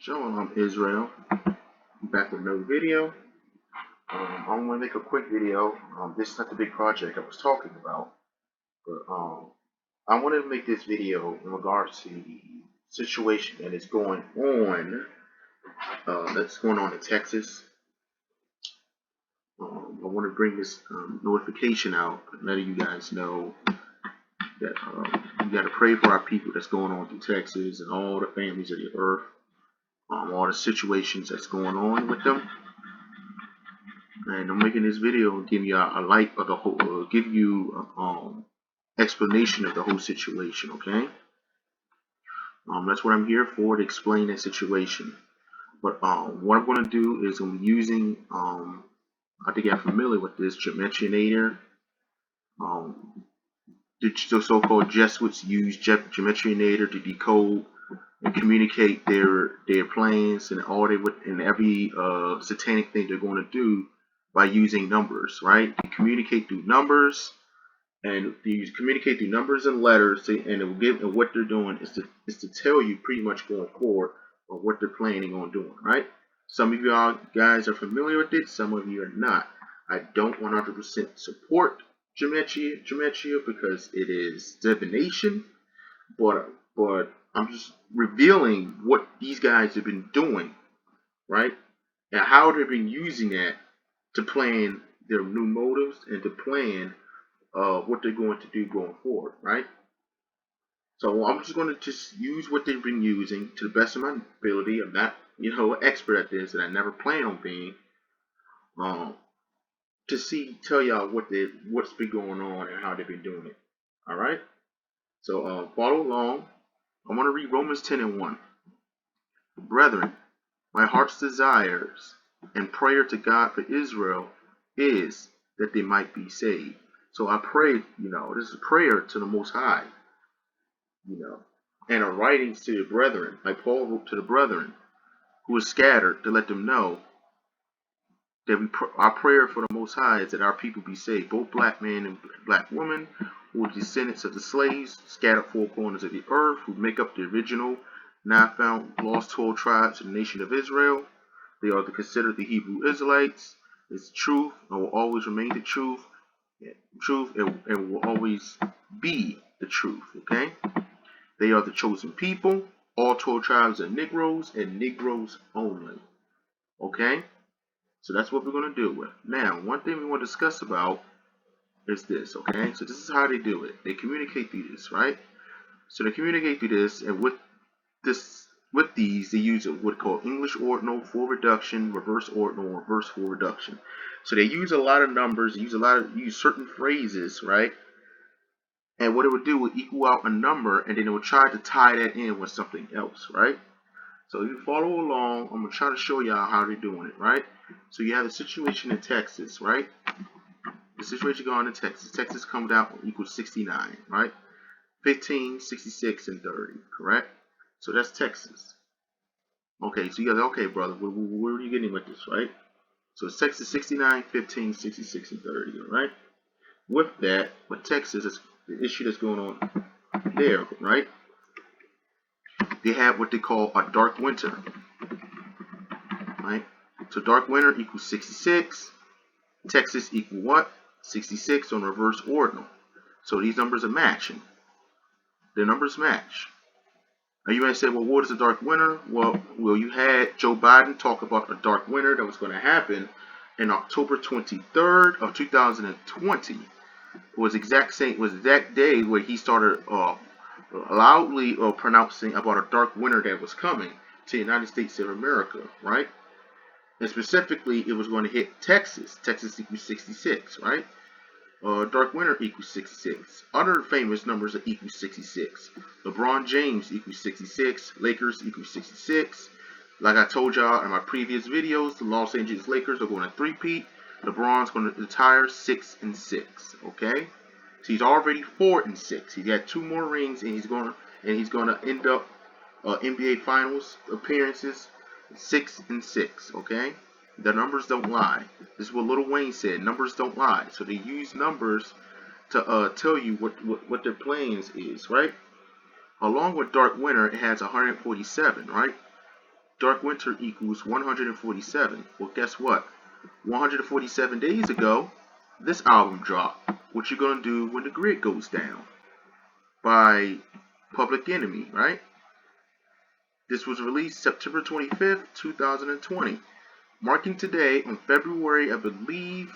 Shalom, I'm Israel. I'm back with another video. I'm going to make a quick video. This is not the big project I was talking about, but I wanted to make this video in regards to the situation that is going on, in Texas. I want to bring this notification out, letting you guys know that we got to pray for our people that's going on through Texas and all the families of the earth, all the situations that's going on with them. And I'm making this video to give you a light of the whole, give you explanation of the whole situation. Okay, that's what I'm here for, to explain that situation. But what I'm going to do is I'm using, I think you're familiar with this Geometrinator. The so-called Jesuits use Geometrinator to decode and communicate their plans and all and every satanic thing they're going to do by using numbers, right? They communicate through numbers, and they communicate through numbers and letters, and it will give. And what they're doing is to tell you pretty much going forward on what they're planning on doing, right? Some of you guys are familiar with it, some of you are not. I don't 100% support gematria because it is divination, but I'm just revealing what these guys have been doing, right? And how they've been using that to plan their new motives and to plan what they're going to do going forward, right? So I'm just going to just use what they've been using to the best of my ability. I'm not, an expert at this, and I never plan on being, to tell y'all what's been going on and how they've been doing it. All right. So follow along. I want to read Romans 10:1. Brethren, my heart's desires and prayer to God for Israel is that they might be saved. So I pray, this is a prayer to the Most High, and a writings to the brethren, like Paul wrote to the brethren who are scattered, to let them know that our prayer for the Most High is that our people be saved, both black men and black women, who are descendants of the slaves scattered four corners of the earth, who make up the original now found lost 12 tribes of the nation of Israel. They are considered the Hebrew Israelites. It's the truth and will always remain the truth. And will always be the truth. Okay? They are the chosen people. All 12 tribes are Negroes and Negroes only. Okay? So that's what we're going to deal with. Now, one thing we want to discuss about is this. Okay? So this is how they do it. They communicate through this, right? So they communicate through this, and with these, they use what's called English ordinal, full reduction, reverse ordinal, reverse full reduction. So they use a lot of numbers, use certain phrases, right? And what it would do would equal out a number, and then it would try to tie that in with something else, right? So if you follow along, I'm going to try to show y'all how they're doing it, right? So you have the situation in Texas, right? The situation going on in Texas. Texas comes out equals 69, right? 15, 66, and 30, correct? So that's Texas. Okay, so you guys, okay, brother, where are you getting with this, right? So it's Texas 69, 15, 66, and 30, all right? With that, with Texas, is the issue that's going on there, right? They have what they call a dark winter, right? So dark winter equals 66. Texas equal what? 66 on reverse ordinal. So these numbers are matching. The numbers match. Now you might say, well, what is a dark winter? Well, you had Joe Biden talk about a dark winter that was going to happen in October 23rd of 2020. Was exact day where he started loudly pronouncing about a dark winter that was coming to the United States of America, right? And specifically, it was going to hit Texas. Texas equals 66, right? Dark winter equals 66. Other famous numbers are equals 66. LeBron James equals 66. Lakers equals 66. Like I told y'all in my previous videos, the Los Angeles Lakers are going to three-peat. LeBron's going to retire 6-6. Okay, so he's already 4-6. He got 2 more rings, and he's going to end up NBA Finals appearances 6-6. Okay. The numbers don't lie. This is what Lil Wayne said. Numbers don't lie. So they use numbers to tell you what their plans is, right? Along with Dark Winter, it has 147, right? dark winter equals 147. Well, guess what? 147 days ago, this album dropped. What you gonna do when the grid goes down? By Public Enemy, right? This was released September 25th, 2020, marking today on February, I believe,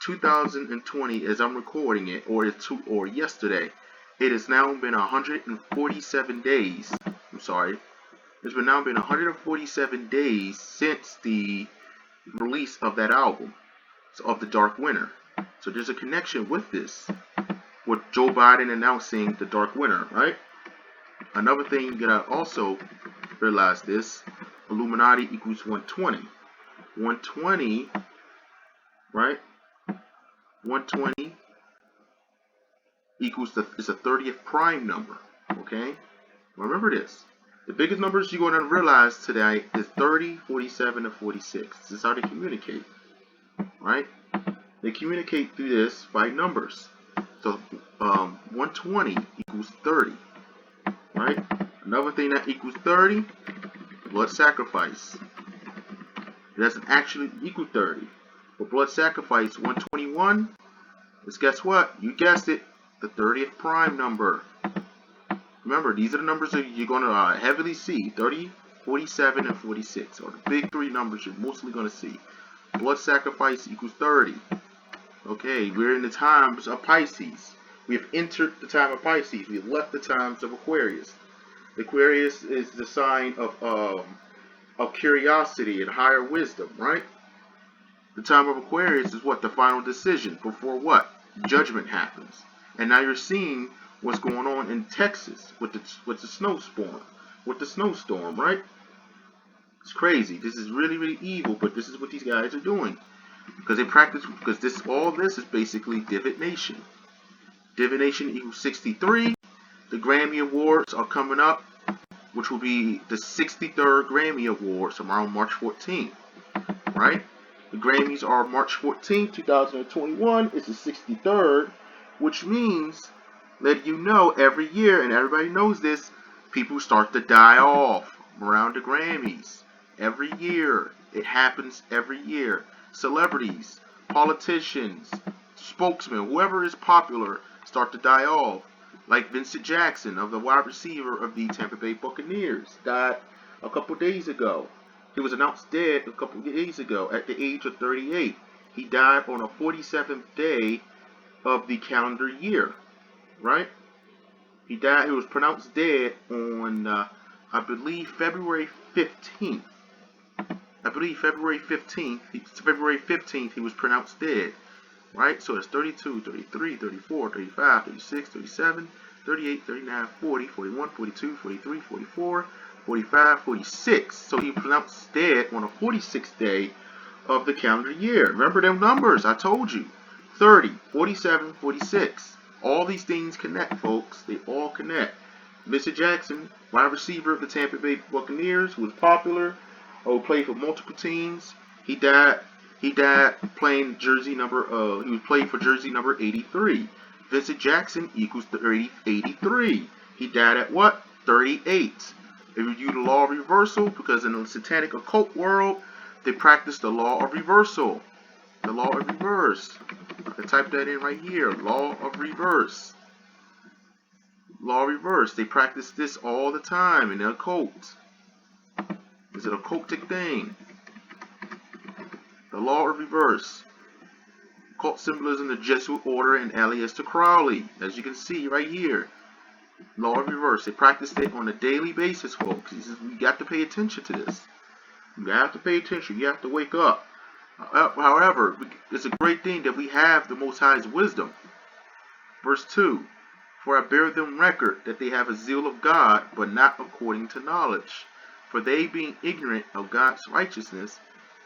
2020, as I'm recording it, or yesterday. It has now been 147 days. I'm sorry. It's now been 147 days since the release of that album, of The Dark Winter. So there's a connection with this, with Joe Biden announcing the Dark Winter, right? Another thing that I also realized this, Illuminati equals 120. 120, right? 120 equals is a 30th prime number, okay? Remember this. The biggest numbers you're going to realize today is 30, 47, and 46. This is how they communicate, right? They communicate through this by numbers. So 120 equals 30, right? Another thing that equals 30, blood sacrifice. It doesn't actually equal 30. But blood sacrifice 121 is, guess what? You guessed it, the 30th prime number. Remember, these are the numbers that you're going to heavily see. 30, 47, and 46 are the big three numbers you're mostly going to see. Blood sacrifice equals 30. Okay, we're in the times of Pisces. We have entered the time of Pisces. We have left the times of Aquarius. Aquarius is the sign of curiosity and higher wisdom, right? The time of Aquarius is what? The final decision before what? Judgment happens. And now you're seeing what's going on in Texas with the snowstorm, right? It's crazy. This is really, really evil, but this is what these guys are doing. Because they practice, because all this is basically divination. Divination equals 63. The Grammy Awards are coming up, which will be the 63rd Grammy Awards around March 14th, right? The Grammys are March 14th, 2021. It's the 63rd, which means, let you know, every year, and everybody knows this, people start to die off around the Grammys. Every year. It happens every year. Celebrities, politicians, spokesmen, whoever is popular, start to die off. Like Vincent Jackson, of the wide receiver of the Tampa Bay Buccaneers, died a couple days ago. He was announced dead a couple days ago at the age of 38. He died on the 47th day of the calendar year, right? He died. He was pronounced dead on, I believe, February 15th. February 15th, he was pronounced dead, right? So it's 32, 33, 34, 35, 36, 37, 38, 39, 40, 41, 42, 43, 44, 45, 46. So he was pronounced dead on the 46th day of the calendar year. Remember them numbers I told you. 30, 47, 46. All these things connect, folks. They all connect. Mr. Jackson, wide receiver of the Tampa Bay Buccaneers, who was popular, who played for multiple teams. He died playing jersey number. He was played for jersey number 83. Vincent Jackson equals 83. He died at what? 38. They review the law of reversal because in the satanic occult world, they practice the law of reversal. The law of reverse. I can type that in right here. Law of reverse. Law of reverse. They practice this all the time in the occult. It's an occultic thing. The law of reverse. Occult symbolism, the Jesuit order, and Aleister Crowley. As you can see right here. Law of reverse. They practice it on a daily basis, folks. You got to pay attention to this. You have to pay attention. You have to wake up. However, it's a great thing that we have the Most High's wisdom. Verse 2. For I bear them record that they have a zeal of God, but not according to knowledge. For they, being ignorant of God's righteousness,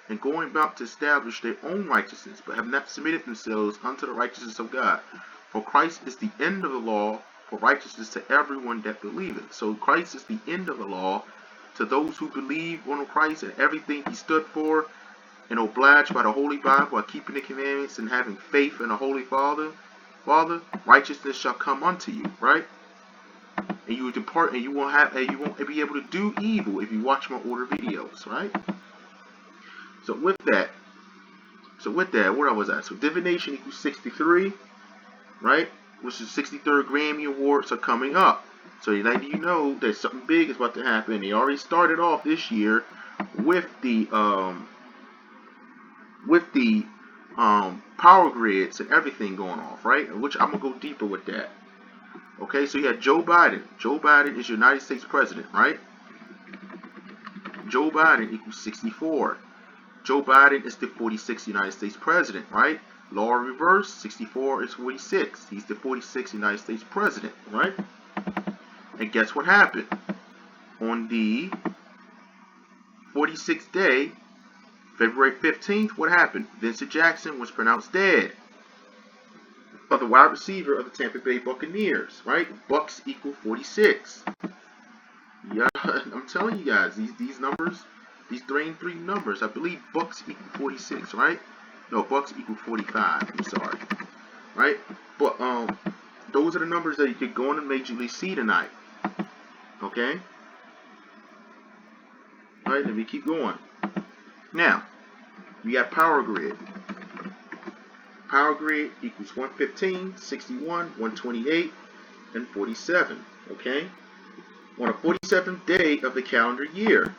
and going about to establish their own righteousness, but have not submitted themselves unto the righteousness of God. For Christ is the end of the law, for righteousness to everyone that believeth. So Christ is the end of the law to those who believe on Christ and everything he stood for, and obliged by the Holy Bible, by keeping the commandments and having faith in the Holy Father, righteousness shall come unto you, right? and you depart, and you won't be able to do evil if you watch my older videos, right? So with that, where was I? So divination equals 63, right? Which is 63rd Grammy Awards are coming up. So they let you know that something big is about to happen. They already started off this year with the power grids and everything going off, right? Which I'm gonna go deeper with that. Okay, so you have Joe Biden. Joe Biden is United States president, right? Joe Biden equals 64. Joe Biden is the 46th United States president, right? Law reverse, 64 is 46. He's the 46th United States president, right? And guess what happened? On the 46th day, February 15th, what happened? Vincent Jackson was pronounced dead. Of the wide receiver of the Tampa Bay Buccaneers, right? Bucks equal 46. Yeah, I'm telling you guys, these numbers, these 3 and 3 numbers, I believe Bucks equal 46, right? No, Bucks equal 45. I'm sorry, right? But those are the numbers that you could go on and Major League see tonight. Okay. All right, let me keep going. Now, we have power grid. Power grid equals 115, 61, 128, and 47. Okay. On the 47th day of the calendar year,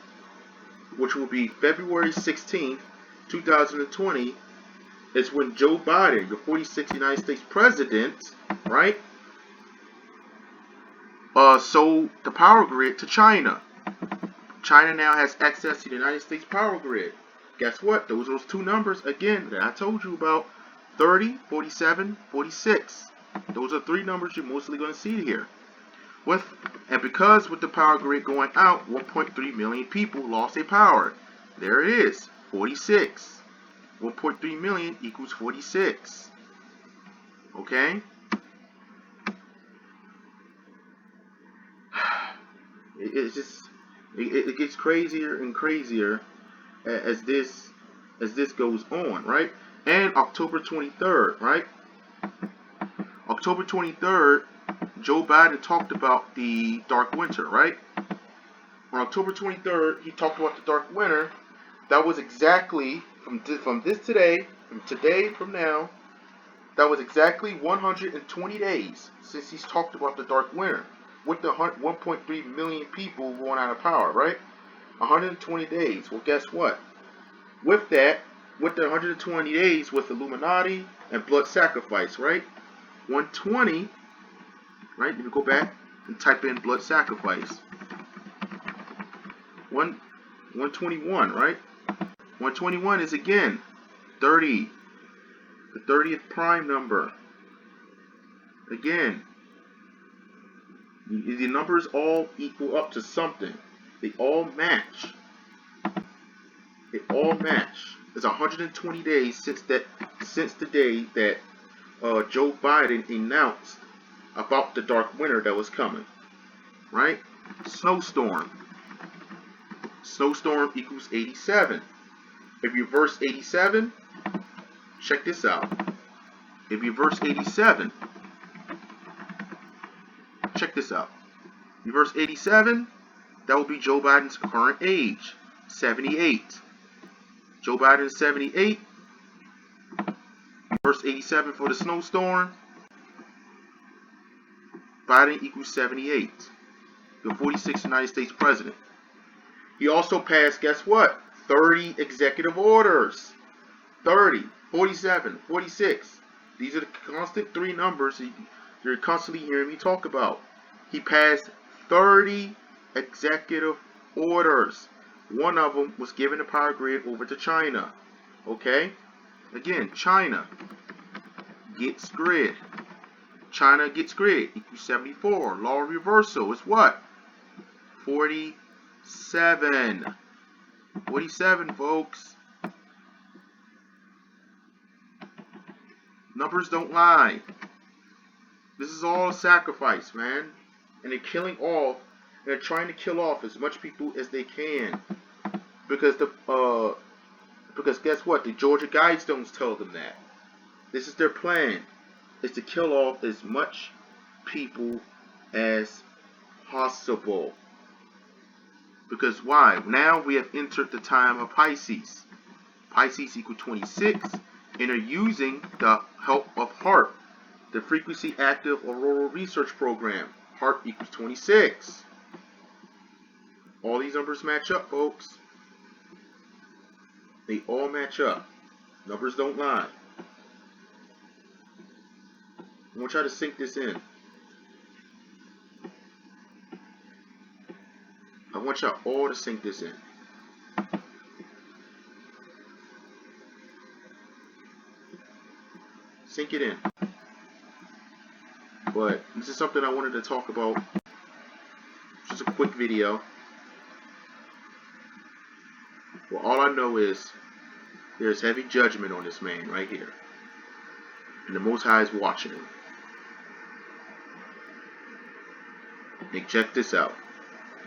which will be February 16th, 2020, is when Joe Biden, the 46th United States president, right, sold the power grid to China. China now has access to the United States power grid. Guess what? Those are those 2 numbers, again, that I told you about, 30, 47, 46. Those are 3 numbers you're mostly going to see here. Because with the power grid going out, 1.3 million people lost their power. There it is, 46. 1.3 million equals 46. Okay? It gets crazier and crazier as this goes on, right? And October 23rd, right? October 23rd, Joe Biden talked about the dark winter, right? On October 23rd, he talked about the dark winter. That was exactly from now, that was exactly 120 days since he's talked about the dark winter, with the 1.3 million people going out of power, right? 120 days. Well, guess what? With that, with the 120 days with Illuminati and blood sacrifice, right? 120, right? Let me go back and type in blood sacrifice. 121, right? 121 is again 30. The 30th prime number. Again, the numbers all equal up to something. They all match. They all match. It's 120 days since the day that Joe Biden announced about the dark winter that was coming. Right? Snowstorm. Snowstorm equals 87. If you reverse 87, check this out. If you reverse 87, check this out. Reverse 87, that will be Joe Biden's current age, 78. Joe Biden is 78. Reverse 87 for the snowstorm. Biden equals 78. The 46th United States president. He also passed, guess what? 30 executive orders. 30, 47, 46. These are the constant 3 numbers you're constantly hearing me talk about. He passed 30 executive orders. One of them was giving the power grid over to China. Okay? Again, China gets grid. China gets grid equals 74. Law reversal is what? 47. 47, folks. Numbers don't lie. This is all a sacrifice, man. And they're killing off. They're trying to kill off as much people as they can. Because guess what? The Georgia Guidestones tell them that. This is their plan. Is to kill off as much people as possible. Because why? Now we have entered the time of Pisces. Pisces equal 26, and are using the help of HARP, the Frequency Active Auroral Research Program. HARP equals 26. All these numbers match up, folks. They all match up. Numbers don't lie. I want y'all to sink this in. I want y'all all to sink this in. Sink it in. But this is something I wanted to talk about. Just a quick video. Well, all I know is there's heavy judgment on this man right here. And the Most High is watching him. And check this out.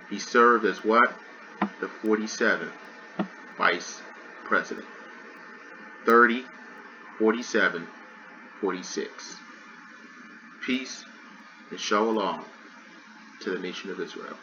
He served as what? The 47th Vice President. 30, 47, 46. Peace and shalom to the nation of Israel.